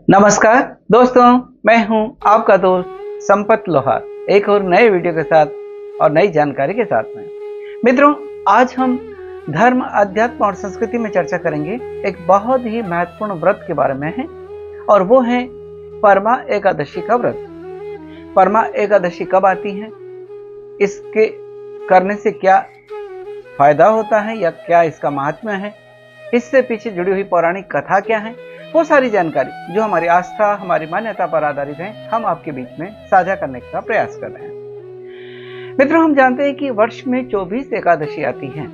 नमस्कार दोस्तों, मैं हूं आपका दोस्त संपत लोहार, एक और नए वीडियो के साथ और नई जानकारी के साथ में। मित्रों, आज हम धर्म, अध्यात्म और संस्कृति में चर्चा करेंगे एक बहुत ही महत्वपूर्ण व्रत के बारे में है, और वो है परमा एकादशी का व्रत। परमा एकादशी कब आती है, इसके करने से क्या फायदा होता है या क्या इसका महात्म्य है, इससे पीछे जुड़ी हुई पौराणिक कथा क्या है, वो सारी जानकारी जो हमारी आस्था, हमारी मान्यता पर आधारित है, हम आपके बीच में साझा करने का प्रयास कर रहे हैं। मित्रों, हम जानते हैं कि वर्ष में 24 एकादशी आती हैं,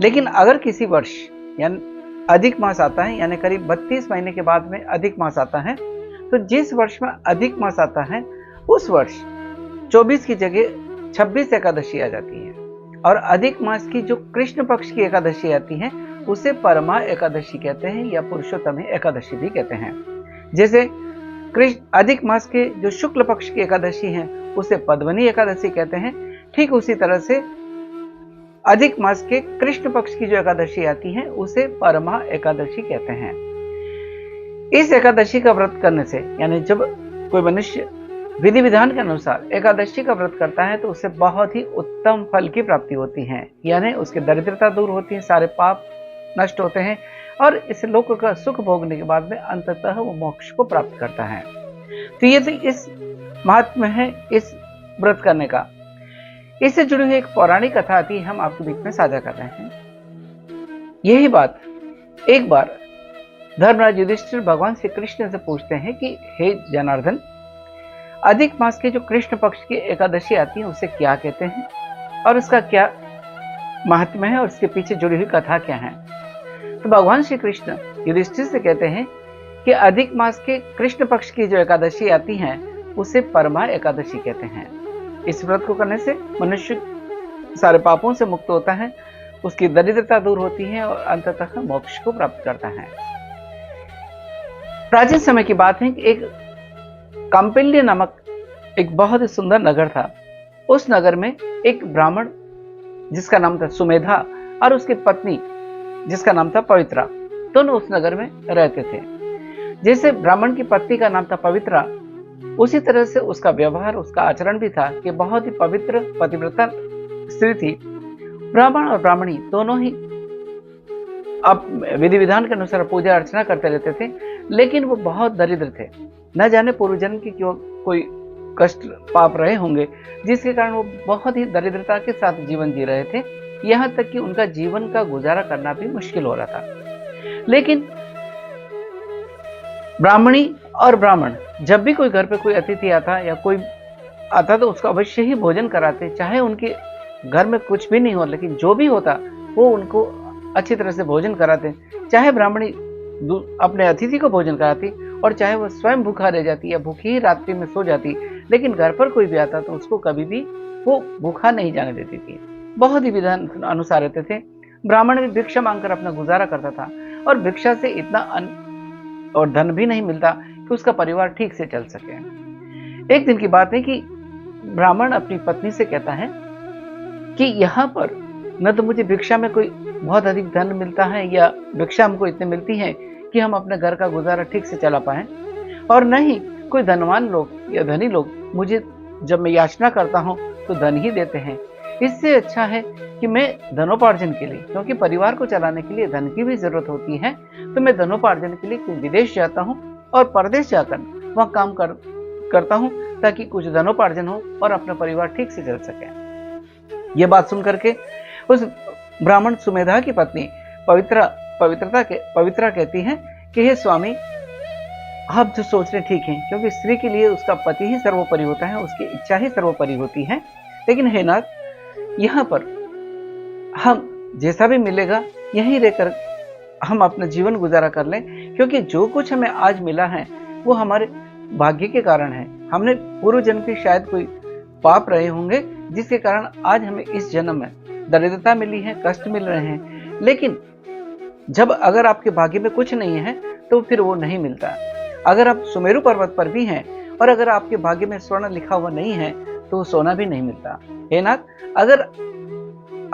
लेकिन अगर किसी वर्ष यानी अधिक मास आता है, यानी करीब 32 महीने के बाद में अधिक मास आता है, तो जिस वर्ष में अधिक मास आता है उस वर्ष 24 की जगह 26 एकादशी आ जाती है, और अधिक मास की जो कृष्ण पक्ष की एकादशी आती है उसे परमा एकादशी कहते हैं या पुरुषोत्तम एकादशी भी कहते हैं। जैसे कृष्ण अधिक मास के जो शुक्ल पक्ष की एकादशी है उसे पद्मनी एकादशी कहते हैं, ठीक उसी तरह से अधिक मास के कृष्ण पक्ष की जो एकादशी आती है उसे परमा एकादशी कहते हैं। इस एकादशी का व्रत करने से, यानी जब कोई मनुष्य विधि विधान के अनुसार एकादशी का व्रत करता है तो उसे बहुत ही उत्तम फल की प्राप्ति होती है, यानी उसकी दरिद्रता दूर होती है, सारे पाप नष्ट होते हैं, और इस लोक का सुख भोगने के बाद में अंततः वो मोक्ष को प्राप्त करता है। तो ये तो इस महात्म्य है इस व्रत करने का। इससे जुड़ी हुई एक पौराणिक कथा आती है, हम आपके बीच में साझा कर रहे हैं। यही बात एक बार धर्मराज युधिष्ठिर भगवान श्री कृष्ण से पूछते हैं कि हे जनार्दन, अधिक मास के जो कृष्ण पक्ष की एकादशी आती है उसे क्या कहते हैं और उसका क्या महात्म्य है और उसके पीछे जुड़ी हुई कथा क्या है। तो भगवान श्री कृष्ण युधिष्ठिर से कहते हैं कि अधिक मास के कृष्ण पक्ष की जो एकादशी आती है उसे परमा एकादशी कहते हैं। इस व्रत को करने से मनुष्य सारे पापों से मुक्त होता है, उसकी दरिद्रता दूर होती है और अंततः मोक्ष को प्राप्त करता है। प्राचीन समय की बात है कि एक काम्पिल्य नामक एक बहुत ही सुंदर नगर था। उस नगर में एक ब्राह्मण जिसका नाम था सुमेधा और उसकी पत्नी जिसका नाम था पवित्रा, दोनों उस नगर में रहते थे। जैसे ब्राह्मण की पत्नी का नाम था पवित्रा, उसी तरह से उसका व्यवहार, उसका आचरण भी था कि बहुत ही पवित्र पतिव्रता स्त्री थी। ब्राह्मण और ब्राह्मणी दोनों ही अब विधि विधान के अनुसार पूजा अर्चना करते रहते थे, लेकिन वो बहुत दरिद्र थे। न जाने पूर्व जन्म की क्यों कोई कष्ट पाप रहे होंगे, जिसके कारण वो बहुत ही दरिद्रता के साथ जीवन जी रहे थे, यहाँ तक कि उनका जीवन का गुजारा करना भी मुश्किल हो रहा था। लेकिन ब्राह्मणी और ब्राह्मण जब भी कोई घर पे कोई अतिथि आता या कोई आता तो उसको अवश्य ही भोजन कराते, चाहे उनके घर में कुछ भी नहीं हो, लेकिन जो भी होता वो उनको अच्छी तरह से भोजन कराते। चाहे ब्राह्मणी अपने अतिथि को भोजन कराती और चाहे वो स्वयं भूखा रह जाती या भूखी ही रात्रि में सो जाती, लेकिन घर पर कोई भी आता तो उसको कभी भी वो भूखा नहीं जाने देती थी। बहुत ही विधान अनुसार रहते थे। ब्राह्मण भी भिक्षा मांगकर अपना गुजारा करता था, और भिक्षा से इतना अन्न और धन भी नहीं मिलता कि उसका परिवार ठीक से चल सके। एक दिन की बात है कि ब्राह्मण अपनी पत्नी से कहता है कि यहाँ पर न तो मुझे भिक्षा में कोई बहुत अधिक धन मिलता है या भिक्षा हमको इतनी मिलती है कि हम अपने घर का गुजारा ठीक से चला पाए, और न ही कोई धनवान लोग या धनी लोग मुझे जब मैं याचना करता हूँ तो धन ही देते हैं। इससे अच्छा है कि मैं धनोपार्जन के लिए, क्योंकि परिवार को चलाने के लिए धन की भी जरूरत होती है, तो मैं धनोपार्जन के लिए विदेश जाता हूँ और परदेश जाकर वहाँ काम करता हूँ ताकि कुछ धनोपार्जन हो और अपना परिवार ठीक से चल सके। ये बात सुन करके उस ब्राह्मण सुमेधा की पत्नी पवित्रा कहती है कि हे स्वामी, आप जो सोच रहे ठीक है, क्योंकि स्त्री के लिए उसका पति ही सर्वोपरि होता है, उसकी इच्छा ही सर्वोपरि होती है। लेकिन हे नाथ, यहाँ पर हम जैसा भी मिलेगा यहीं रहकर हम अपना जीवन गुजारा कर लें, क्योंकि जो कुछ हमें आज मिला है वो हमारे भाग्य के कारण है। हमने पूर्व जन्म के शायद कोई पाप रहे होंगे जिसके कारण आज हमें इस जन्म में दरिद्रता मिली है, कष्ट मिल रहे हैं। लेकिन जब अगर आपके भाग्य में कुछ नहीं है तो फिर वो नहीं मिलता। अगर आप सुमेरु पर्वत पर भी हैं और अगर आपके भाग्य में स्वर्ण लिखा हुआ नहीं है तो सोना भी नहीं मिलता। हे नाथ, अगर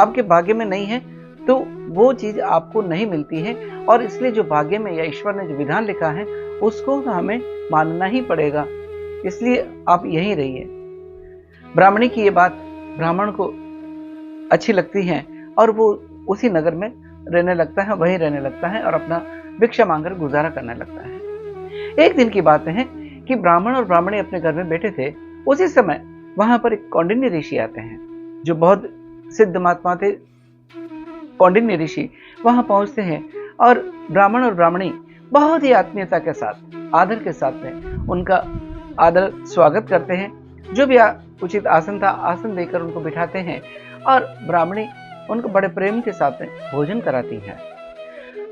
आपके भाग्य में नहीं है तो वो चीज आपको नहीं मिलती है, और इसलिए जो भाग्य में या ईश्वर ने जो विधान लिखा है उसको तो हमें मानना ही पड़ेगा। इसलिए आप यहीं रहिए। ब्राह्मणी की ये बात ब्राह्मण को अच्छी लगती है और वो उसी नगर में रहने लगता है, वहीं रहने लगता है और अपना भिक्षा मांगकर गुजारा करने लगता है। एक दिन की बात है कि ब्राह्मण और ब्राह्मणी अपने घर में बैठे थे। उसी समय वहां पर एक कौंडिन्य ऋषि आते हैं, जो बहुत सिद्ध महात्मा थे। कौंडिन्य ऋषि वहां पहुंचते हैं और ब्राह्मण और ब्राह्मणी बहुत ही आत्मीयता के साथ, आदर के साथ में उनका आदर स्वागत करते हैं। जो भी उचित आसन था, आसन देकर उनको बिठाते हैं और ब्राह्मणी उनको बड़े प्रेम के साथ में भोजन कराती है।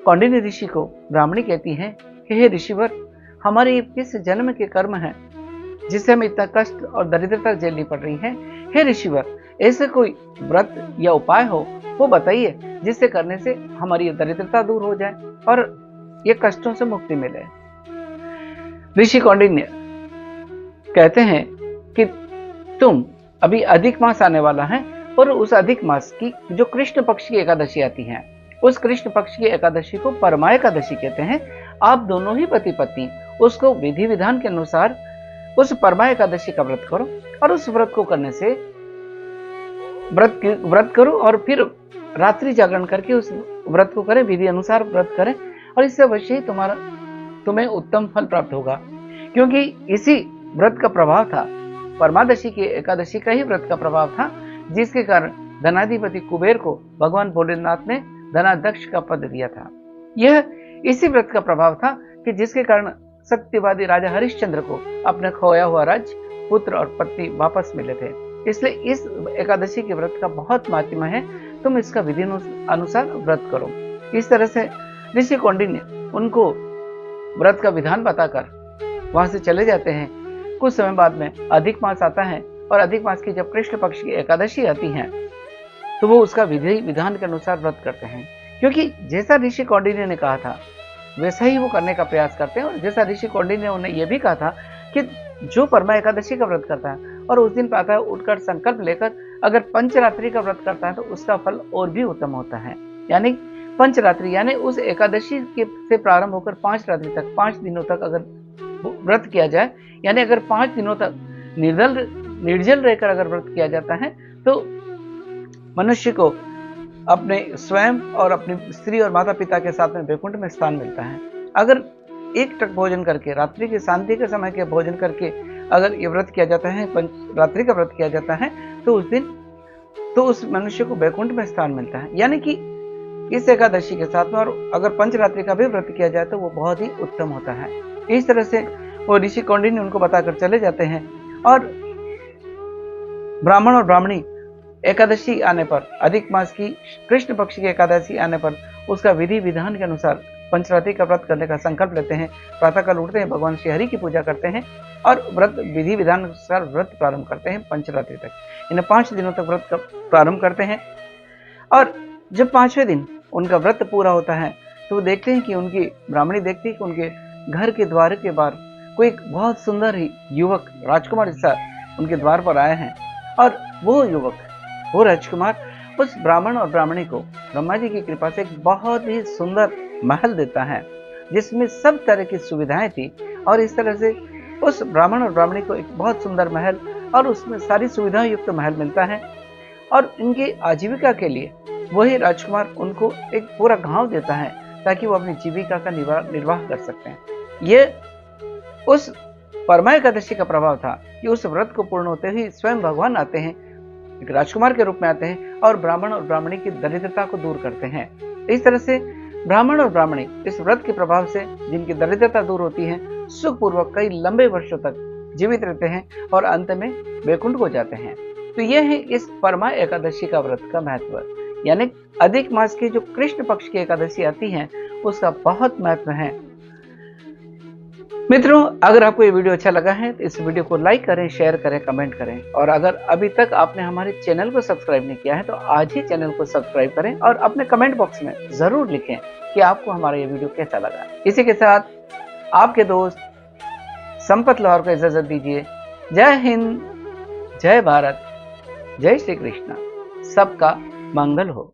कौंडिन्य ऋषि को ब्राह्मणी कहती है, हे ऋषिवर, हमारे ये किस जन्म के कर्म हैं जिससे हमें इतना कष्ट और दरिद्रता झेलनी पड़ रही है। हे ऋषिवर, ऐसे कोई व्रत या उपाय हो वो बताइए, जिससे करने से हमारी ये दरिद्रता दूर हो जाए और ये कष्टों से मुक्ति मिले। ऋषि कौंडिन्य कहते हैं कि तुम अभी अधिक मास आने वाला है, और उस अधिक मास की जो कृष्ण पक्ष की एकादशी आती है, उस कृष्ण पक्ष की एकादशी को परमा एकादशी कहते हैं। आप दोनों ही पति पत्नी उसको विधि विधान के अनुसार उस परमा एकादशी का व्रत करो, और उस व्रत को करने से व्रत करो और फिर रात्रि जागरण करके उस व्रत को करें, विधि अनुसार व्रत करें, और इससे अवश्य ही तुम्हें उत्तम फल प्राप्त होगा। क्योंकि इसी व्रत का प्रभाव था, परमादशी की एकादशी का ही व्रत का प्रभाव था, जिसके कारण धनाधिपति कुबेर को भगवान भोलेनाथ ने धनाध्यक्ष का पद दिया था। यह इसी व्रत का प्रभाव था कि जिसके कारण सत्यवादी राजा हरिश्चंद्र को अपना खोया हुआ राज्य, पुत्र और पत्नी वापस मिले थे। इसलिए इस एकादशी के व्रत का बहुत महात्म्य है। तुम इसका विधि अनुसार व्रत करो। इस तरह से ऋषि कौंडिन्य उनको व्रत का विधान बताकर वहां से चले जाते हैं। कुछ समय बाद में अधिक मास आता है, और अधिक मास की जब कृष्ण पक्ष की एकादशी आती है तो वो उसका विधि विधान के अनुसार व्रत करते हैं। क्योंकि जैसा ऋषि कौंडिन्य ने कहा था वैसा ही वो करने का प्रयास करते हैं। और जैसा ऋषि कौंडिन्य ने यह भी कहा था कि जो परमा एकादशी का व्रत करता है और उस दिन प्रातः उठकर संकल्प लेकर अगर पंचरात्रि का व्रत करता है तो उसका फल और भी उत्तम होता है। यानी पंचरात्रि यानी उस एकादशी से प्रारंभ होकर 5 रात्रि तक, 5 दिनों तक अगर व्रत किया जाए, यानी अगर 5 दिनों तक निर्जल रहकर अगर व्रत किया जाता है तो मनुष्य को अपने स्वयं और अपनी स्त्री और माता पिता के साथ में वैकुंठ में स्थान मिलता है। अगर एक टक भोजन करके, रात्रि के शांति के समय के भोजन करके अगर ये व्रत किया जाता है, रात्रि का व्रत किया जाता है, तो उस दिन तो उस मनुष्य को वैकुंठ में स्थान मिलता है। यानी कि इस एकादशी के साथ में और अगर पंचरात्रि का भी व्रत किया जाए तो वो बहुत ही उत्तम होता है। इस तरह से वो ऋषि कौंडिन्य उनको बताकर चले जाते हैं। और ब्राह्मण और ब्राह्मणी एकादशी आने पर, अधिक मास की कृष्ण पक्ष की एकादशी आने पर उसका विधि विधान के अनुसार पंचरात्रि का व्रत करने का संकल्प लेते हैं। प्रातःकाल उठते हैं, भगवान श्री हरि की पूजा करते हैं और व्रत विधि विधान अनुसार व्रत प्रारंभ करते हैं पंचरात्रि तक। इन्हें 5 दिनों तक व्रत का प्रारंभ करते हैं। और जब 5वें दिन उनका व्रत पूरा होता है तो वो देखते हैं कि उनकी ब्राह्मणी देखती है कि उनके घर के द्वार के बाहर कोई एक बहुत सुंदर ही युवक, राजकुमार जैसा उनके द्वार पर आए हैं। और वो युवक, वो राजकुमार उस ब्राह्मण और ब्राह्मणी को ब्रह्मा जी की कृपा से एक बहुत ही सुंदर महल देता है जिसमें सब तरह की सुविधाएं थी। और इस तरह से उस ब्राह्मण और ब्राह्मणी को एक बहुत सुंदर महल और उसमें सारी सुविधाएं युक्त महल मिलता है। और इनकी आजीविका के लिए वही राजकुमार उनको एक पूरा गांव देता है ताकि वो अपनी जीविका का निर्वाह कर सकते हैं। ये उस परमा एकादशी का प्रभाव था कि उस व्रत को पूर्ण होते ही स्वयं भगवान आते हैं, एक राजकुमार के रूप में आते हैं और ब्राह्मण और ब्राह्मणी की दरिद्रता को दूर करते हैं। इस तरह से ब्राह्मण और ब्राह्मणी इस व्रत के प्रभाव से जिनकी दरिद्रता दूर होती है, सुखपूर्वक कई लंबे वर्षों तक जीवित रहते हैं और अंत में वैकुंठ को जाते हैं। तो यह है इस परमा एकादशी का व्रत का महत्व। यानी अधिक मास की जो कृष्ण पक्ष की एकादशी आती है उसका बहुत महत्व है। मित्रों, अगर आपको ये वीडियो अच्छा लगा है तो इस वीडियो को लाइक करें, शेयर करें, कमेंट करें। और अगर अभी तक आपने हमारे चैनल को सब्सक्राइब नहीं किया है तो आज ही चैनल को सब्सक्राइब करें और अपने कमेंट बॉक्स में जरूर लिखें कि आपको हमारा ये वीडियो कैसा लगा। इसी के साथ आपके दोस्त संपत लोहार को इजाजत दीजिए। जय हिंद, जय भारत, जय श्री कृष्ण। सबका मंगल हो।